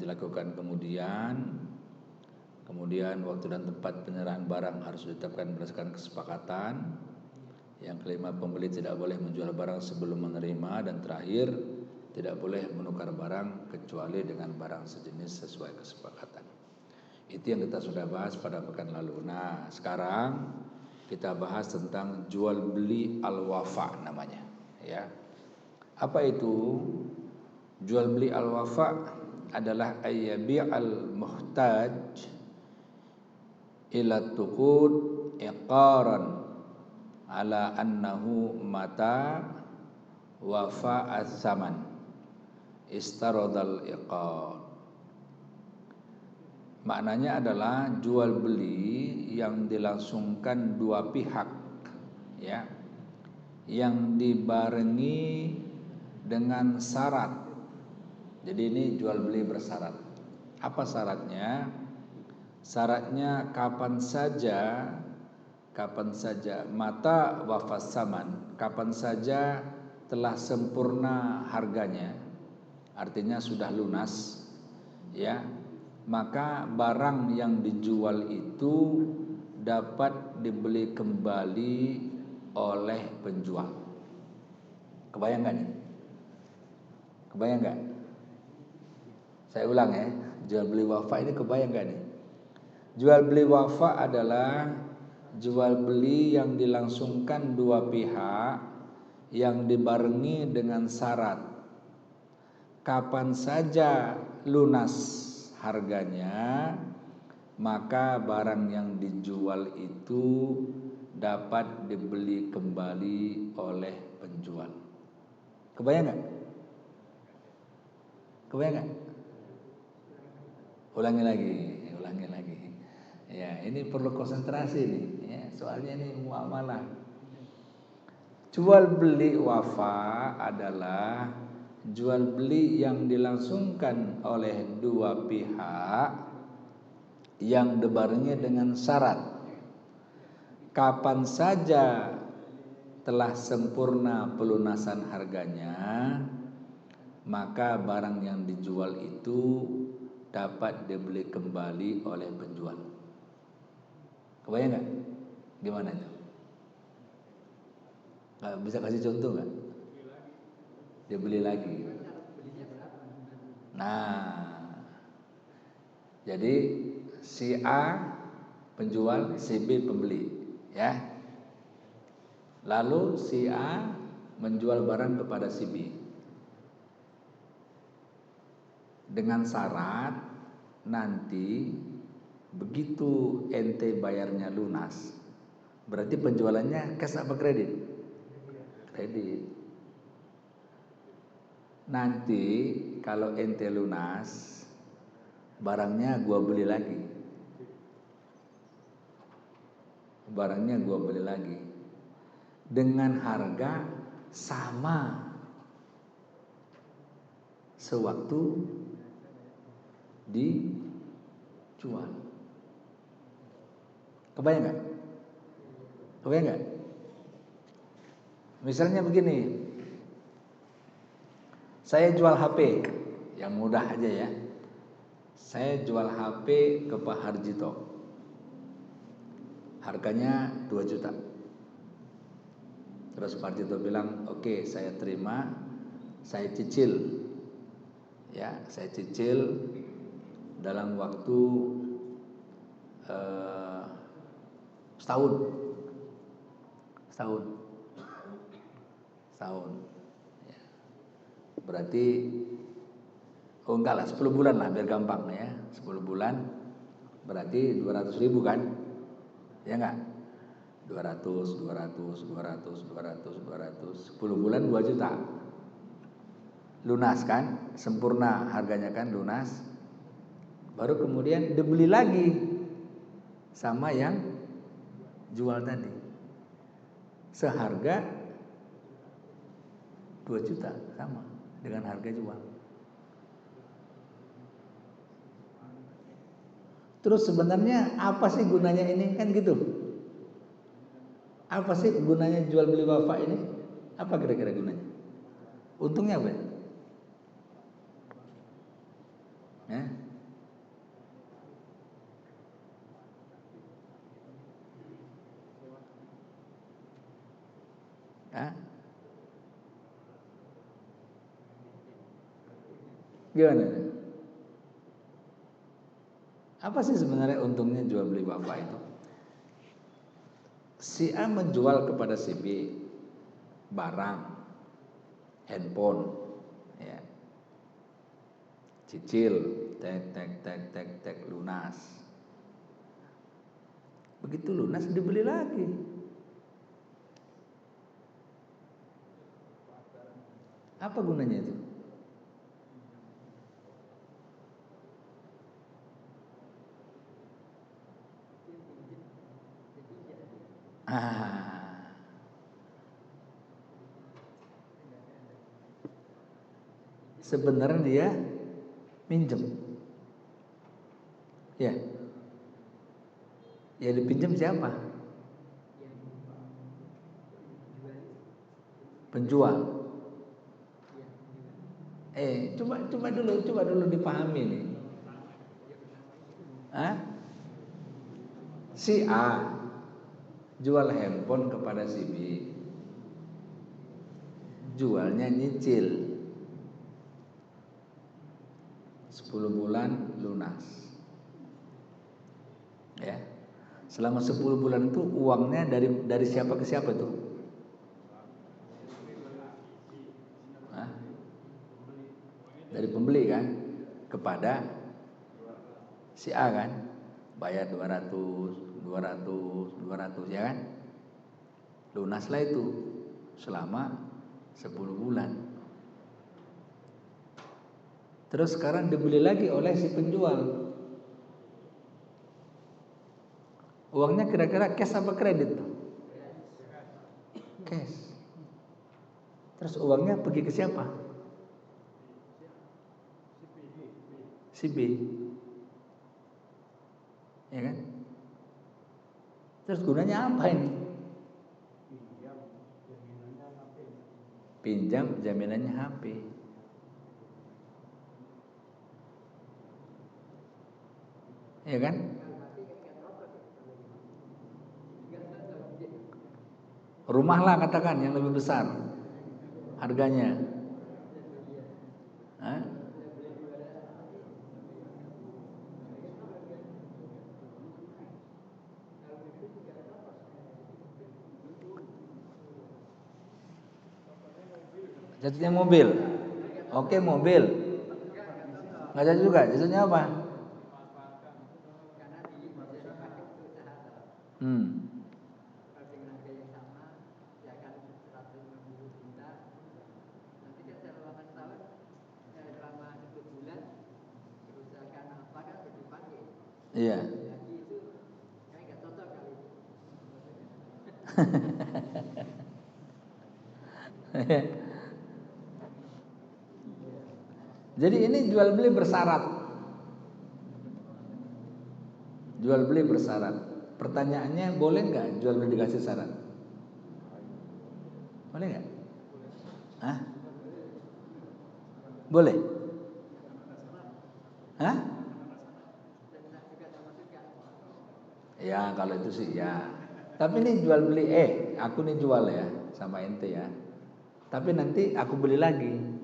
dilakukan kemudian waktu dan tempat penyerahan barang harus ditetapkan berdasarkan kesepakatan. Yang kelima, pembeli tidak boleh menjual barang sebelum menerima, dan terakhir, tidak boleh menukar barang kecuali dengan barang sejenis sesuai kesepakatan. Itu yang kita sudah bahas pada pekan lalu. Nah, sekarang kita bahas tentang jual beli al-wafa namanya, ya. Apa itu? Jual beli al-wafa adalah ayyabi'al muhtaj ila tuqud iqaran ala annahu mata wafa az-zaman istaradal iqar. Maknanya adalah jual beli yang dilangsungkan dua pihak, ya, yang dibarengi dengan syarat. Jadi ini jual beli bersyarat. Apa syaratnya? Syaratnya kapan saja mata wafas zaman, kapan saja telah sempurna harganya, artinya sudah lunas, ya, maka barang yang dijual itu dapat dibeli kembali oleh penjual. Kebayang gak nih? Kebayang gak? Saya ulang ya, jual beli wafa ini kebayang gak nih? Jual beli wafa adalah jual beli yang dilangsungkan dua pihak yang dibarengi dengan syarat kapan saja lunas harganya, maka barang yang dijual itu dapat dibeli kembali oleh penjual. Kebayang gak? Kebayang gak? Ulangi lagi. Ya, ini perlu konsentrasi nih, ya, soalnya ini muamalah. Jual beli wafa adalah jual beli yang dilangsungkan oleh dua pihak yang dibarengi dengan syarat kapan saja telah sempurna pelunasan harganya, maka barang yang dijual itu dapat dibeli kembali oleh penjual. Kebayang gak? Gimana itu? Bisa kasih contoh gak? Dibeli lagi. Nah, jadi si A penjual, si B pembeli, ya. Lalu si A menjual barang kepada si B dengan syarat nanti begitu ente bayarnya lunas, berarti penjualannya cash apa kredit? Kredit. Nanti kalau ente lunas, barangnya gua beli lagi. Dengan harga sama sewaktu dijual. Kebayang nggak? Misalnya begini, saya jual HP, yang mudah aja ya. Saya jual HP ke Pak Harjito, harganya 2 juta. Terus Pak Harjito bilang, oke, saya terima, saya cicil, ya, saya cicil dalam waktu setahun. Ya. Berarti enggak lah, 10 bulan lah biar gampang ya. 10 bulan berarti 200.000 kan? Ya enggak? 200, 10 bulan 2 juta. Lunas kan? Sempurna harganya kan, lunas. Baru kemudian dibeli lagi sama yang jual tadi. Seharga 2 juta, sama dengan harga jual. Terus sebenarnya apa sih gunanya ini, kan gitu? Apa sih gunanya jual beli wafa ini? Apa kira-kira gunanya? Untungnya apa? Ya? Hah? Gimana? Apa sih sebenarnya untungnya jual beli bapak itu? Si A menjual kepada si B barang, handphone, ya, cicil, tek lunas. Begitu lunas dibeli lagi. Apa gunanya itu? Sebenarnya dia minjem, ya, ya dipinjam siapa? Penjual. Coba dulu dipahami nih. Hah? Si A jual handphone kepada si B, jualnya nyicil 10 bulan lunas, ya. Selama 10 bulan itu uangnya dari siapa ke siapa tuh? Hah? Dari pembeli kan kepada si A kan, bayar 200 ya kan, lunaslah itu selama 10 bulan. Terus sekarang dibeli lagi oleh si penjual. Uangnya kira-kira cash apa kredit? Cash. Terus uangnya pergi ke siapa? Si B. Ya kan? Terus gunanya apa ini? Pinjam jaminannya HP. Ya kan? Rumah lah katakan yang lebih besar harganya. Hah? Jatuhnya mobil. Oke, mobil. Nggak jatuh juga. Jatuhnya apa? Hmm. Iya. Jadi ini jual beli bersyarat. Jual beli bersyarat. Pertanyaannya, boleh nggak jual beli dikasih syarat? Boleh nggak? Hah? Boleh? Hah? Ya kalau itu sih ya. Tapi ini jual beli, aku nih jual ya sama ente ya. Tapi nanti aku beli lagi.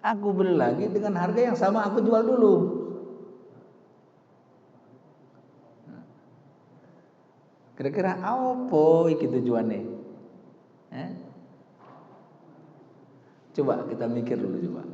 Aku beli lagi dengan harga yang sama aku jual dulu. Kira-kira apa iki tujuannya? Eh? Coba kita mikir dulu coba.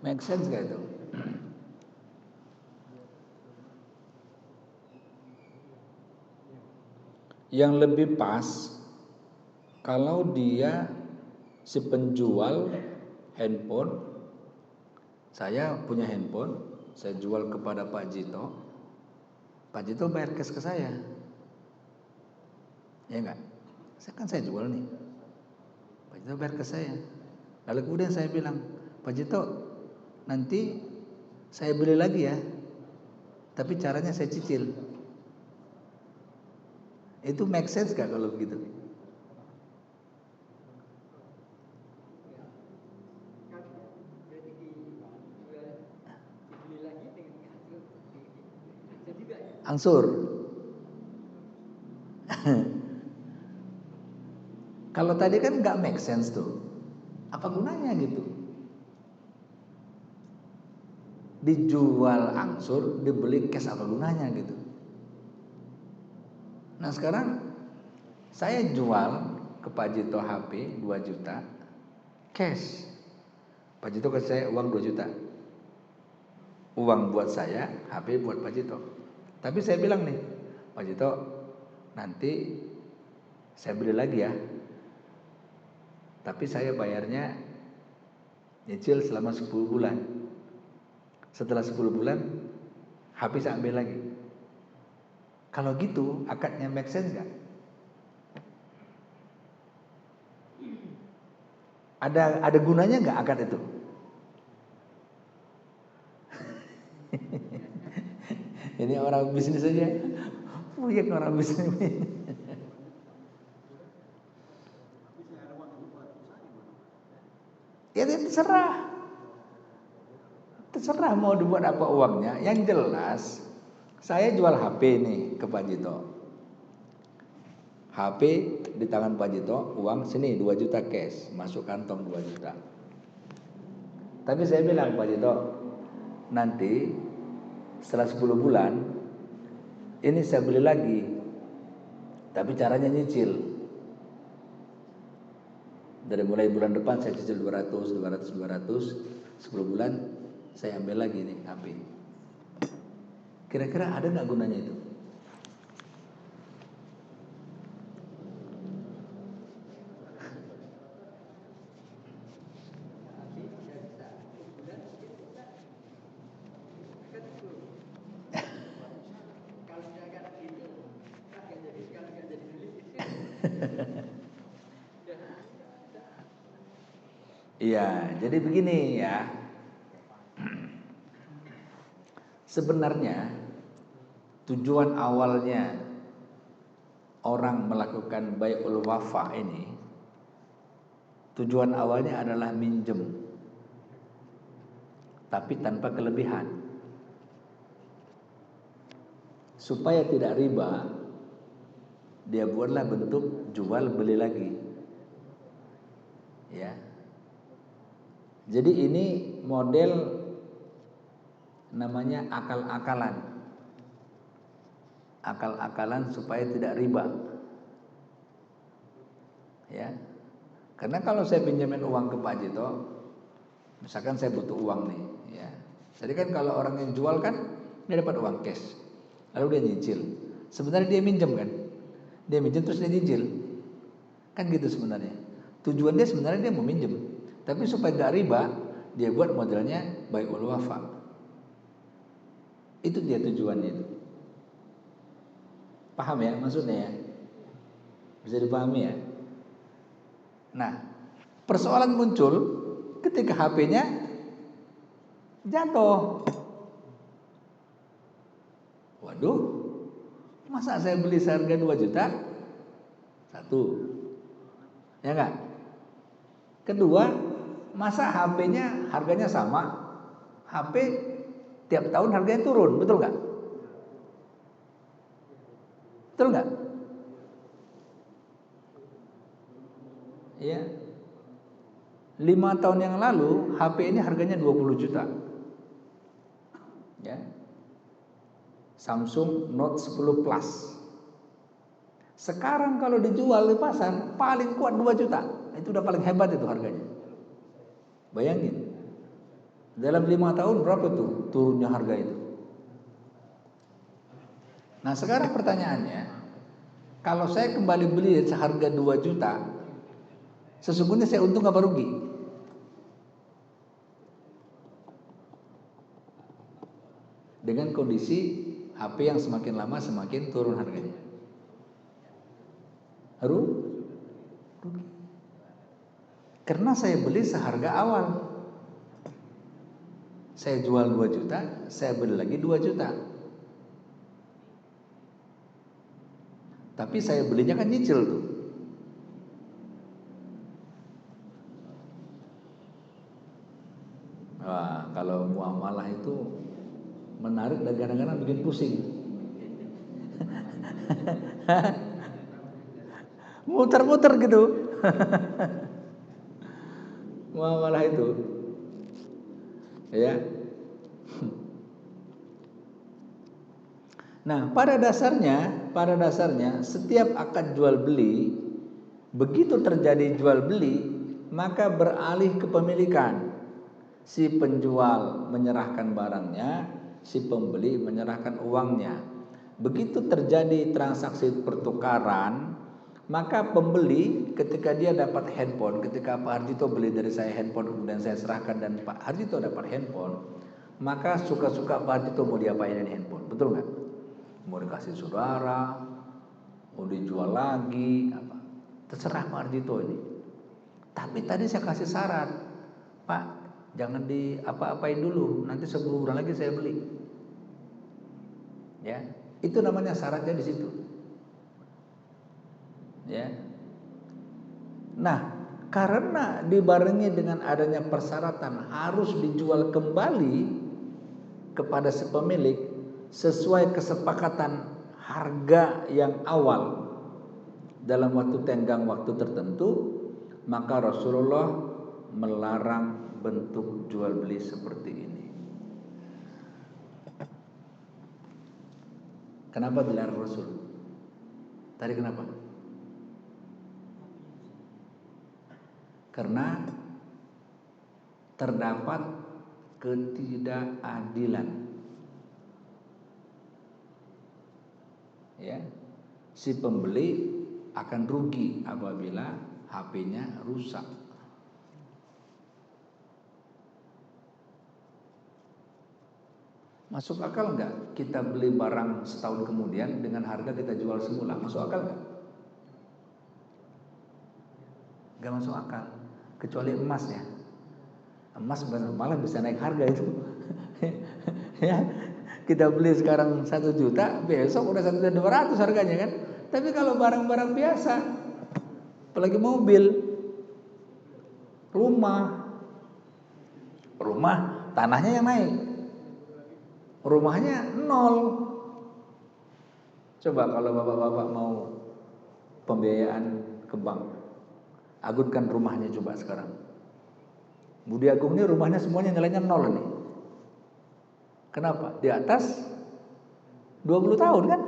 Make sense gak itu? Yang lebih pas kalau dia si penjual handphone, saya punya handphone, saya jual kepada Pak Jito, Pak Jito bayar cash ke saya, ya enggak? Saya jual nih, Pak Jito bayar ke saya. Lalu kemudian saya bilang, Pak Jito, nanti saya beli lagi ya, tapi caranya saya cicil. Itu make sense gak kalau begitu? Angsur. Kalau tadi kan nggak make sense tuh. Apa gunanya gitu? Dijual angsur, dibeli cash, apa gunanya gitu? Nah sekarang saya jual ke Pak Jito HP 2 juta cash. Pak Jito kasih saya uang 2 juta. Uang buat saya, HP buat Pak Jito. Tapi saya bilang nih, Pak Jito, nanti saya beli lagi ya. Tapi saya bayarnya nyicil selama 10 bulan. Setelah 10 bulan, HP saya ambil lagi. Kalau gitu, akadnya make sense gak? Ada gunanya nggak akad itu? Ini orang bisnis aja, puyeng orang bisnis. Ya terserah mau dibuat apa uangnya. Yang jelas, saya jual HP nih ke Pak Jito. HP di tangan Pak Jito, uang sini 2 juta cash, masuk kantong 2 juta. Tapi saya bilang Pak Jito, nanti setelah 10 bulan ini saya beli lagi, tapi caranya nyicil. Dari mulai bulan depan saya cicil 200, 10 bulan saya ambil lagi nih HP. Kira-kira ada nggak gunanya itu? Iya, jadi begini ya. Sebenarnya tujuan awalnya orang melakukan bai'ul wafa ini, tujuan awalnya adalah minjem, tapi tanpa kelebihan. Supaya tidak riba, dia buatlah bentuk jual beli lagi. Ya. Jadi ini model namanya akal-akalan. Akal-akalan supaya tidak riba. Ya. Karena kalau saya pinjamin uang ke Pak Jito, misalkan saya butuh uang nih, ya. Jadi kan kalau orang yang jual kan dia dapat uang cash. Lalu dia nyicil. Sebenarnya dia minjem kan? Dia minjem terus dia nyicil. Kan gitu sebenarnya. Tujuan dia sebenarnya dia mau minjem. Tapi supaya gak riba, dia buat modelnya bai'ul wafa. Itu dia tujuannya itu. Paham ya maksudnya ya? Bisa dipahami ya? Nah, persoalan muncul ketika HP-nya jatuh. Waduh, masa saya beli seharga 2 juta? Satu. Ya enggak? Kedua, masa HP-nya harganya sama? HP tiap tahun harganya turun, betul nggak? Betul nggak? Iya. 5 tahun yang lalu HP ini harganya 20 juta. Ya. Samsung Note 10 Plus. Sekarang kalau dijual di pasar paling kuat 2 juta. Itu udah paling hebat itu harganya. Bayangin. Dalam 5 tahun berapa tuh turunnya harga itu? Nah sekarang pertanyaannya, Kalau saya kembali beli seharga 2 juta, sesungguhnya saya untung apa rugi? Dengan kondisi HP yang semakin lama semakin turun harganya. Rugi. Karena saya beli seharga awal. Saya jual 2 juta, saya beli lagi 2 juta. Tapi saya belinya kan nyicil tuh. Wah, kalau muamalah itu menarik dan kadang-kadang bikin pusing. Muter-muter gitu. Muamalah itu. Ya. Nah, pada dasarnya setiap akad jual beli, begitu terjadi jual beli, maka beralih kepemilikan. Si penjual menyerahkan barangnya, si pembeli menyerahkan uangnya. Begitu terjadi transaksi pertukaran, maka pembeli ketika dia dapat handphone, ketika Pak Harjito beli dari saya handphone, kemudian saya serahkan dan Pak Harjito dapat handphone, maka suka-suka Pak Harjito mau diapain ini handphone, betul nggak? Mau dikasih saudara, mau dijual lagi, apa? Terserah Pak Harjito ini. Tapi tadi saya kasih syarat, Pak, jangan diapa-apain dulu, nanti 10 bulan lagi saya beli. Ya, itu namanya syaratnya di situ. Ya. Nah, karena dibarengi dengan adanya persyaratan harus dijual kembali kepada si pemilik sesuai kesepakatan harga yang awal dalam waktu tenggang waktu tertentu, maka Rasulullah melarang bentuk jual beli seperti ini. Kenapa dilarang Rasul? Tadi kenapa? Karena terdapat ketidakadilan. Ya, si pembeli akan rugi apabila HP-nya rusak. Masuk akal nggak kita beli barang setahun kemudian dengan harga kita jual semula? Masuk akal nggak? Nggak masuk akal. Kecuali emas ya. Emas malah bisa naik harga itu. Ya, kita beli sekarang 1 juta, besok udah 1.200.000 harganya kan. Tapi kalau barang-barang biasa, apalagi mobil, rumah, tanahnya yang naik, rumahnya 0. Coba kalau bapak-bapak mau pembiayaan ke bank, agutkan rumahnya coba sekarang. Budi Agung ini rumahnya semuanya nilainya 0 nih. Kenapa? Di atas 20 tahun kan?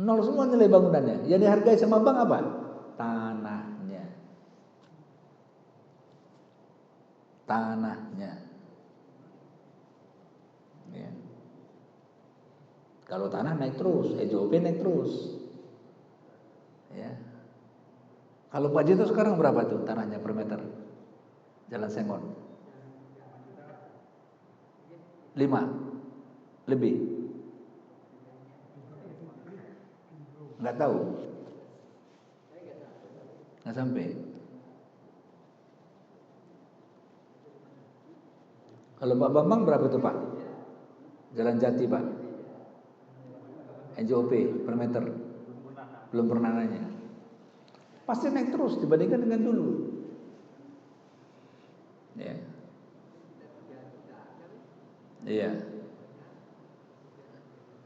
0 semua nilai bangunannya. Yang dihargai sama bank apa? Tanahnya. Ya. Kalau tanah naik terus, EJOP naik terus. Ya. Kalau Pak Jito sekarang berapa tuh tanahnya per meter? Jalan Sengon. 5 lebih. Nggak tahu. Nggak sampai. Kalau Pak Bambang berapa tuh Pak? Jalan Jati Pak. NJOP per meter. Belum pernah nanya. Pasti naik terus dibandingkan dengan dulu. Ya. Iya.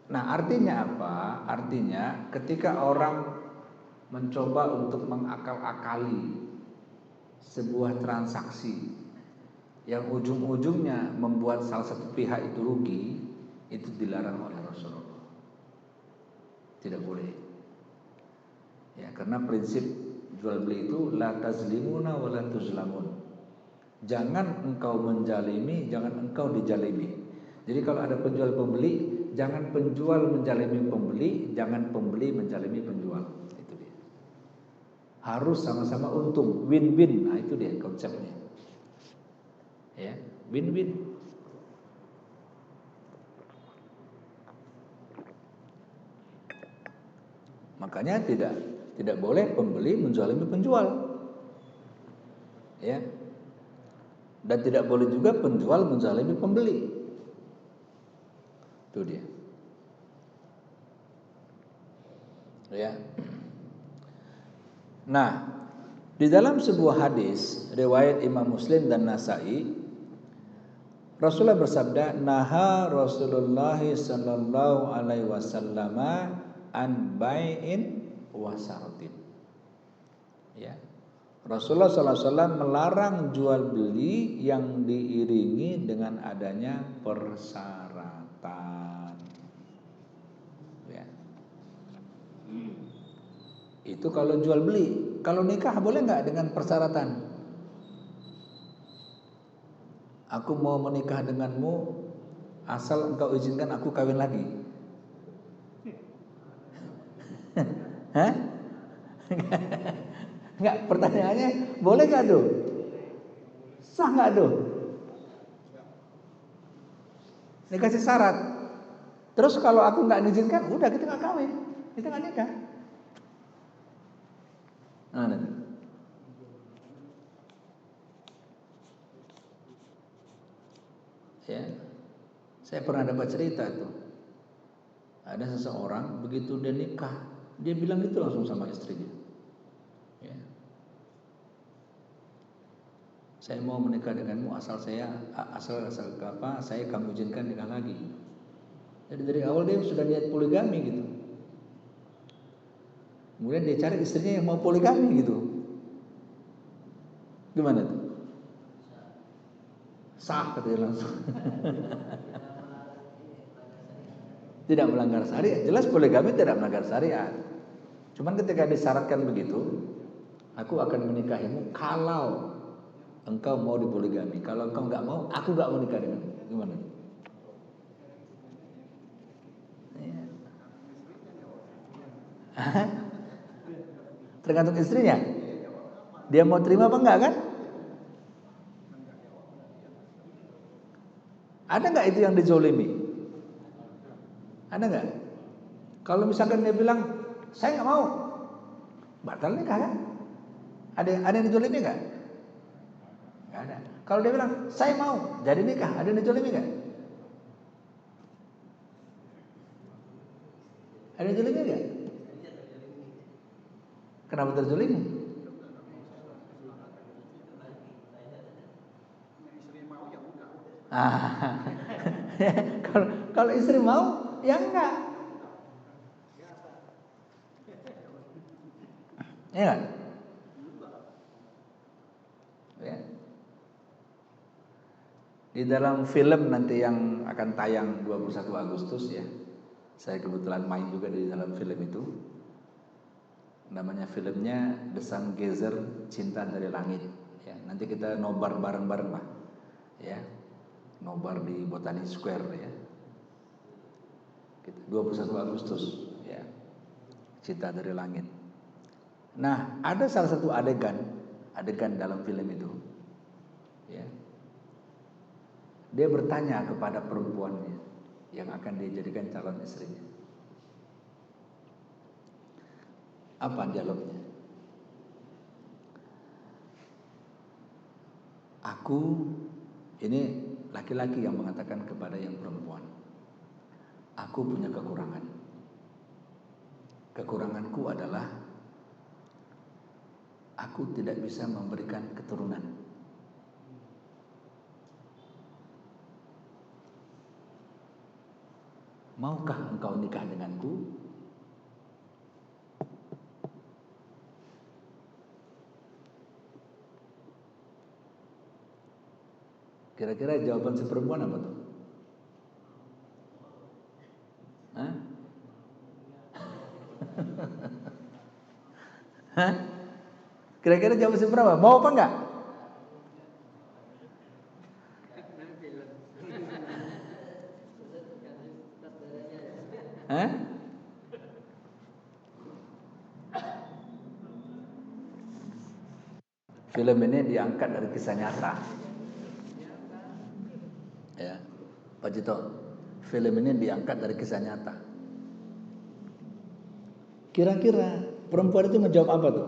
Nah, artinya apa? Artinya ketika orang mencoba untuk mengakal-akali sebuah transaksi yang ujung-ujungnya membuat salah satu pihak itu rugi, itu dilarang oleh Rasulullah. Tidak boleh. Ya, karena prinsip jual beli itu la tazlimuna wa la tuzlamun. Jangan engkau menjalimi, jangan engkau dijalimi. Jadi kalau ada penjual pembeli, jangan penjual menzalimi pembeli, jangan pembeli menzalimi penjual. Itu dia. Harus sama-sama untung, win-win. Nah, itu dia konsepnya. Ya, win-win. Makanya tidak boleh pembeli menzalimi penjual. Ya. Dan tidak boleh juga penjual menzalimi pembeli. Itu dia. Ya. Nah, di dalam sebuah hadis riwayat Imam Muslim dan Nasa'i, Rasulullah bersabda, "Naha Rasulullah sallallahu alaihi wasallam an bai'in wa saratin." Ya. Rasulullah SAW melarang jual beli yang diiringi dengan adanya persyaratan. Ya. Itu kalau jual beli. Kalau nikah boleh nggak dengan persyaratan? Aku mau menikah denganmu asal engkau izinkan aku kawin lagi. Hah? Enggak, pertanyaannya boleh gak tuh? Sah gak tuh? Dikasih syarat. Terus kalau aku gak diizinkan, udah kita gak kawin, kita gak nikah. Nah, ya, saya pernah dapat cerita tuh. Ada seseorang begitu dia nikah, dia bilang gitu langsung sama istrinya. Ya. Saya mau menikah denganmu asal apa? Saya kamu izinkan nikah lagi. Jadi dari awal dia sudah niat poligami gitu. Kemudian dia cari istrinya yang mau poligami gitu. Gimana tuh? Sah katanya langsung. Tidak melanggar syariat. Jelas poligami tidak melanggar syariat. Cuman ketika disyaratkan begitu, aku akan menikahimu kalau engkau mau dipoligami. Kalau engkau nggak mau, aku nggak mau nikah denganmu. Gimana? Ya. Tergantung istrinya. Dia mau terima apa enggak kan? Ada nggak itu yang dizolimi? Ada nggak? Kalau misalkan dia bilang saya nggak mau, batal nikah kan? Ada yang dizolimi nggak? Nggak ada. Kalau dia bilang saya mau, jadi nikah, ada yang dizolimi nggak? Ada yang dizolimi nggak? Kenapa terzolimi? Kalau istri mau, ya enggak. Ya enggak? Ya. Di dalam film nanti yang akan tayang 21 Agustus ya. Saya kebetulan main juga di dalam film itu. Namanya filmnya The Sun Gazer, Cinta dari Langit. Ya, nanti kita nobar bareng-bareng lah. Ya. Nobar di Botani Square ya. 21 Agustus ya. Cinta dari Langit. Nah, ada salah satu adegan dalam film itu. Ya. Dia bertanya kepada perempuannya yang akan dijadikan calon istrinya. Apa dialognya? Aku, ini laki-laki yang mengatakan kepada yang perempuan, aku punya kekurangan. Kekuranganku adalah aku tidak bisa memberikan keturunan. Maukah engkau nikah denganku? Kira-kira jawaban si perempuan apa tuh? Hah? Hah? Kira-kira jawaban si perempuan mau apa enggak? Film ini diangkat dari kisah nyata. Ya, Pak Cito, film ini diangkat dari kisah nyata. Kira-kira perempuan itu menjawab apa tuh?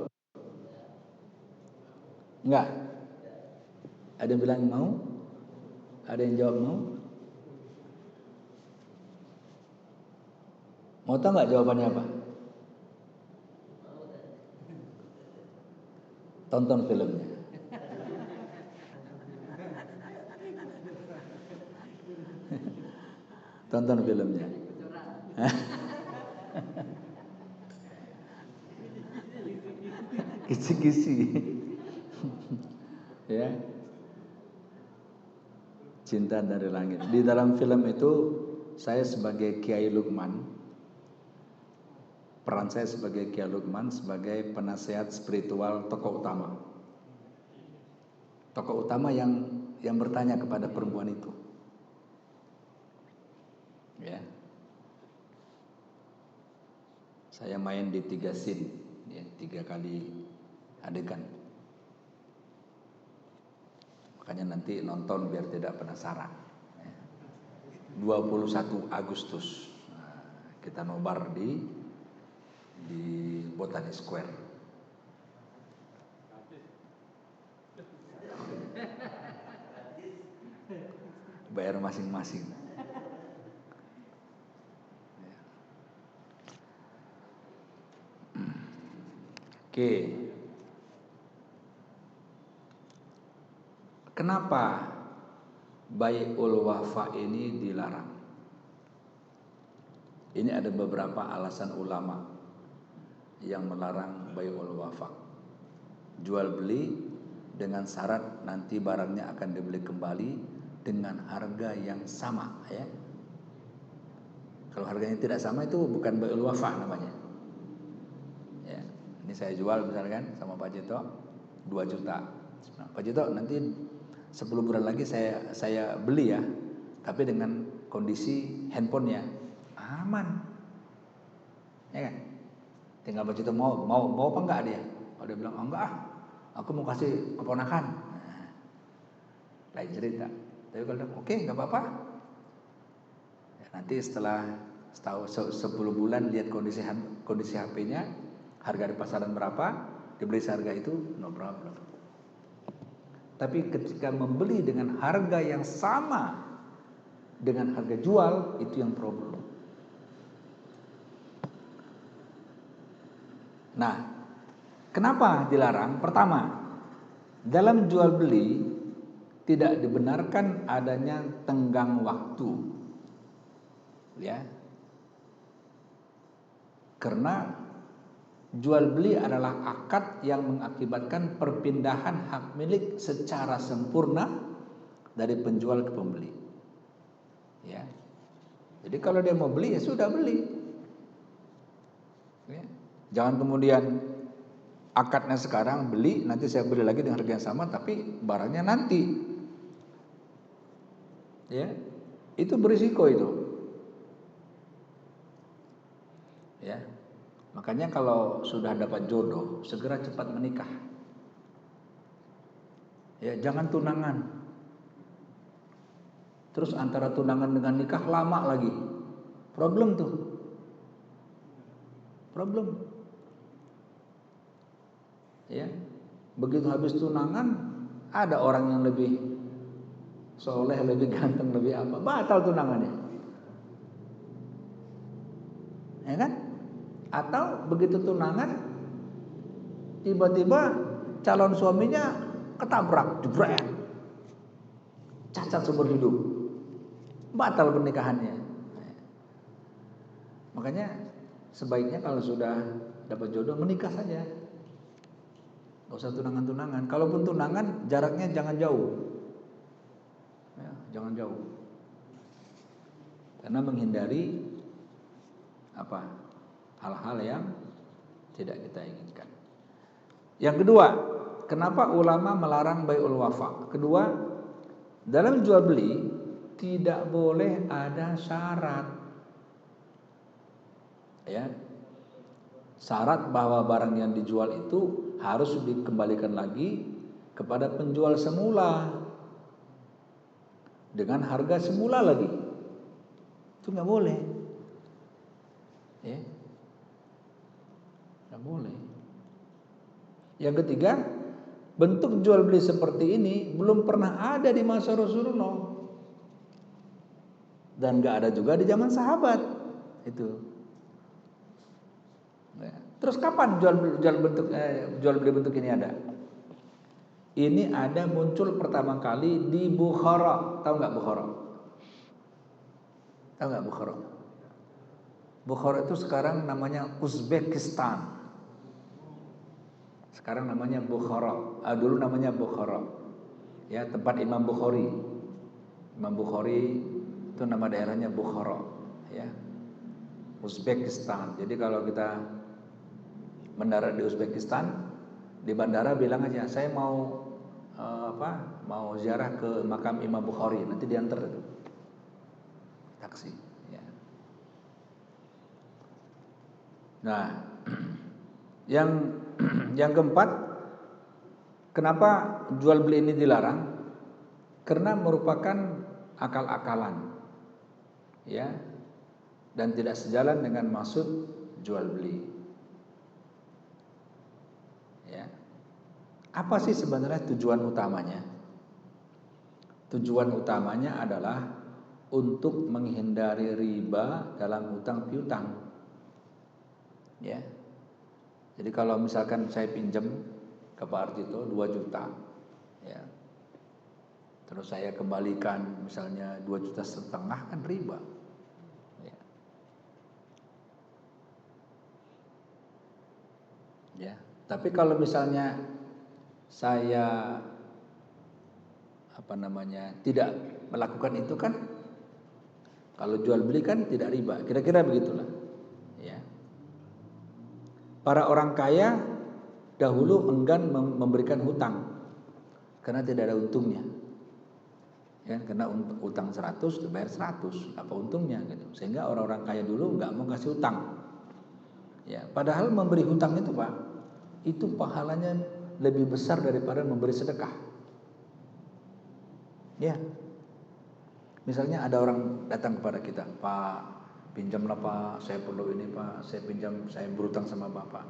Enggak. Ada yang bilang mau? Ada yang jawab mau? Mau tahu nggak jawabannya apa? Tonton filmnya. Tonton filmnya. Kisi-kisi. Ya. Cinta dari Langit. Di dalam film itu saya sebagai Kiai Lukman, peran saya sebagai Kiai Lukman sebagai penasehat spiritual tokoh utama. Tokoh utama yang bertanya kepada perempuan itu. Ya. Saya main di 3 scene, ya, 3 kali adegan. Makanya nanti nonton biar tidak penasaran. 21 Agustus kita nobar di Botani Square. Bayar masing-masing. Oke. Kenapa bai'ul wafa ini dilarang? Ini ada beberapa alasan ulama yang melarang bai'ul wafa. Jual beli dengan syarat nanti barangnya akan dibeli kembali dengan harga yang sama, ya. Kalau harganya tidak sama itu bukan bai'ul wafa namanya. Ya, ini saya jual misalkan sama Pak Cito 2 juta. Pak Cito nanti 10 bulan lagi saya beli ya, tapi dengan kondisi handphonenya aman, ya kan? Tinggal Pak Cito mau apa enggak dia. Kalau dia bilang oh, enggak aku mau kasih keponakan, lain cerita. Tapi kalau oke enggak apa-apa, ya, nanti setelah 10 bulan lihat kondisi HP-nya, harga di pasaran berapa, dibeli seharga itu, no problem. Tapi ketika membeli dengan harga yang sama dengan harga jual, itu yang problem. Nah, kenapa dilarang? Pertama, dalam jual beli tidak dibenarkan adanya tenggang waktu, ya. Karena jual beli adalah akad yang mengakibatkan perpindahan hak milik secara sempurna dari penjual ke pembeli. Ya. Jadi kalau dia mau beli ya sudah beli. Ya. Jangan kemudian akadnya sekarang beli, nanti saya beli lagi dengan harga yang sama tapi barangnya nanti. Ya. Itu berisiko itu. Ya. Makanya kalau sudah dapat jodoh, segera cepat menikah. Ya, jangan tunangan. Terus antara tunangan dengan nikah lama lagi. Problem tuh. Problem. Ya. Begitu habis tunangan, ada orang yang lebih soleh, lebih ganteng, lebih apa, batal tunangannya. Ya kan? Atau begitu tunangan tiba-tiba calon suaminya ketabrak, jebret, cacat seumur hidup, batal pernikahannya. Makanya sebaiknya kalau sudah dapat jodoh menikah saja, nggak usah tunangan-tunangan. Kalaupun tunangan jaraknya jangan jauh, ya, jangan jauh, karena menghindari hal-hal yang tidak kita inginkan. Yang kedua, kenapa ulama melarang bai'ul wafa? Kedua, dalam jual beli tidak boleh ada syarat. Ya. Syarat bahwa barang yang dijual itu harus dikembalikan lagi kepada penjual semula dengan harga semula lagi. Itu nggak boleh, ya, nggak boleh. Yang ketiga, bentuk jual beli seperti ini belum pernah ada di masa Rasulullah dan nggak ada juga di zaman sahabat itu. Terus kapan jual beli bentuk ini ada? Ini ada muncul pertama kali di Bukhara. Tahu nggak Bukhara? Tahu nggak Bukhara? Bukhara itu sekarang namanya Uzbekistan. Sekarang namanya Bukhara. Dulu namanya Bukhara. Ya, tempat Imam Bukhari. Imam Bukhari itu nama daerahnya Bukhara. Ya, Uzbekistan. Jadi kalau kita mendarat di Uzbekistan, di bandara bilang aja saya mau mau ziarah ke makam Imam Bukhari, nanti diantar itu taksi, ya. Nah, yang keempat, kenapa jual beli ini dilarang? Karena merupakan akal-akalan, ya, dan tidak sejalan dengan maksud jual beli. Ya. Apa sih sebenarnya tujuan utamanya? Tujuan utamanya adalah untuk menghindari riba dalam hutang piutang. Ya. Jadi kalau misalkan saya pinjam ke Pak Artito 2 juta, ya, terus saya kembalikan misalnya 2,5 juta, kan riba. Ya. Ya. Tapi kalau misalnya saya tidak melakukan itu, kan kalau jual beli kan tidak riba, kira-kira begitulah, ya. Para orang kaya dahulu enggan memberikan hutang karena tidak ada untungnya, ya, karena utang 100 dibayar 100, apa untungnya gitu, sehingga orang-orang kaya dulu nggak mau kasih hutang, ya. Padahal memberi hutang itu, Pak, itu pahalanya lebih besar daripada memberi sedekah. Ya, misalnya ada orang datang kepada kita, Pak, pinjamlah Pak, saya perlu ini Pak, saya berutang sama Bapak.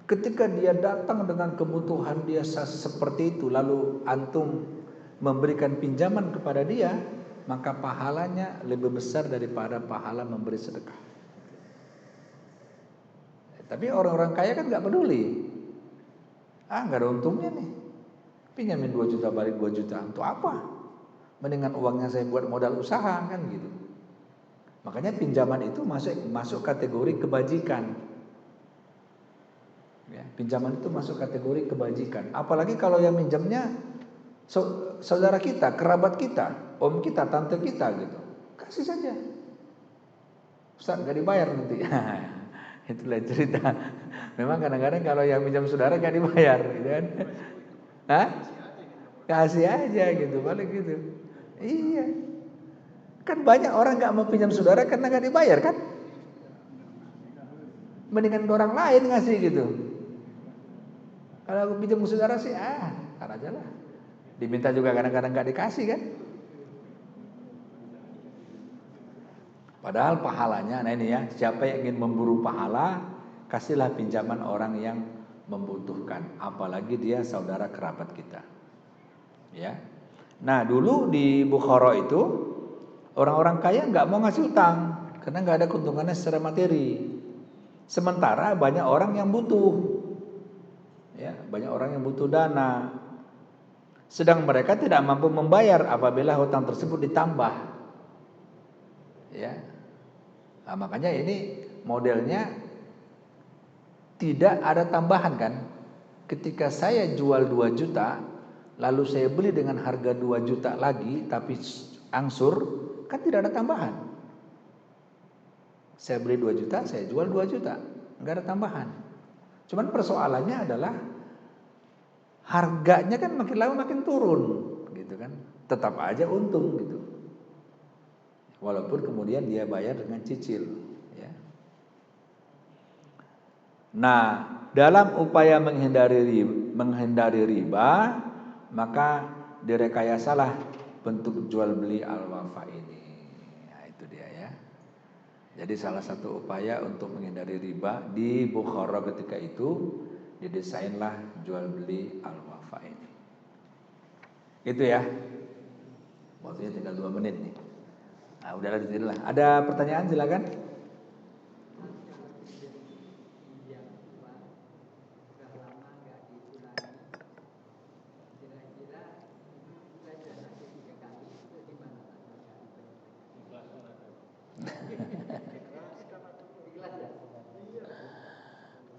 Ketika dia datang dengan kebutuhan dia seperti itu, lalu antum memberikan pinjaman kepada dia, maka pahalanya lebih besar daripada pahala memberi sedekah. Tapi orang-orang kaya kan nggak peduli, nggak ada untungnya nih, pinjamin 2 juta balik 2 juta, untuk apa? Mendingan uangnya saya buat modal usaha, kan gitu. Makanya pinjaman itu masuk kategori kebajikan. Ya, pinjaman itu masuk kategori kebajikan. Apalagi kalau yang minjamnya saudara kita, kerabat kita, om kita, tante kita gitu. Kasih saja. Ustaz, nggak dibayar nanti. Itulah cerita. Memang kadang-kadang kalau yang minjam saudara nggak dibayar, gitu kan? Hah? Kasih aja gitu, balik gitu. Iya. Kan banyak orang nggak mau pinjam saudara karena nggak dibayar, kan? Mendingan ke orang lain ngasih gitu. Kalau aku pinjam ke saudara sih, tar aja lah. Diminta juga kadang-kadang nggak dikasih, kan? Padahal pahalanya, nah ini ya, siapa yang ingin memburu pahala, kasihlah pinjaman orang yang membutuhkan, apalagi dia saudara kerabat kita. Ya. Nah, dulu di Bukhara itu orang-orang kaya nggak mau ngasih utang karena nggak ada keuntungannya secara materi. Sementara banyak orang yang butuh, ya, banyak orang yang butuh dana. Sedang mereka tidak mampu membayar apabila hutang tersebut ditambah. Ya. Nah, makanya ini modelnya tidak ada tambahan, kan? Ketika saya jual 2 juta, lalu saya beli dengan harga 2 juta lagi tapi angsur, kan tidak ada tambahan. Saya beli 2 juta, saya jual 2 juta, enggak ada tambahan. Cuman persoalannya adalah harganya kan makin lama makin turun, gitu kan? Tetap aja untung gitu. Walaupun kemudian dia bayar dengan cicil, ya. Nah, dalam upaya menghindari menghindari riba, maka direkayasalah bentuk jual beli al-wafa ini. Nah, itu dia ya. Jadi salah satu upaya untuk menghindari riba di Bukhara ketika itu didesainlah jual beli al-wafa ini. Itu ya. Waktunya tinggal 2 menit nih. Nah, udahlah ditirulah. Ada pertanyaan silakan.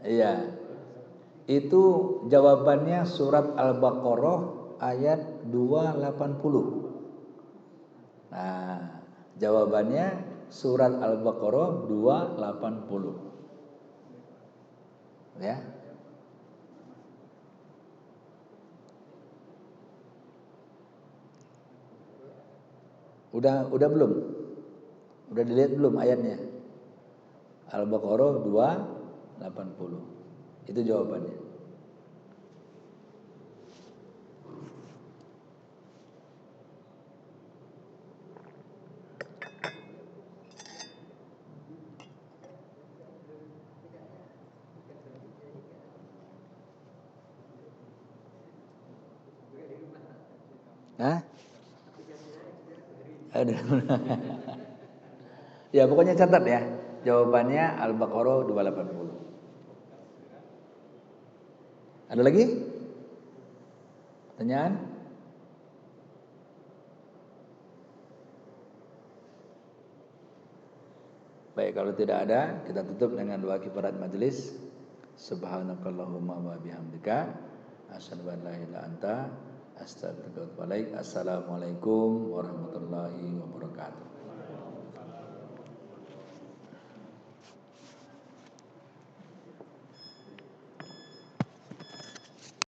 Iya. Itu jawabannya surat Al-Baqarah ayat 280. Nah, jawabannya surat Al-Baqarah 280. Ya. Udah belum? Udah dilihat belum ayatnya? Al-Baqarah 280. Itu jawabannya. Hah? Aduh. Ya pokoknya catat ya. Jawabannya Al-Baqarah 280. Ada lagi? Pertanyaan? Baik, kalau tidak ada, kita tutup dengan doa kifarat majelis. Subhanakallahumma wa bihamdika asyhadu an la ilaha illa anta astaghfiruka wa atubu ilaik. Assalamualaikum warahmatullahi wabarakatuh.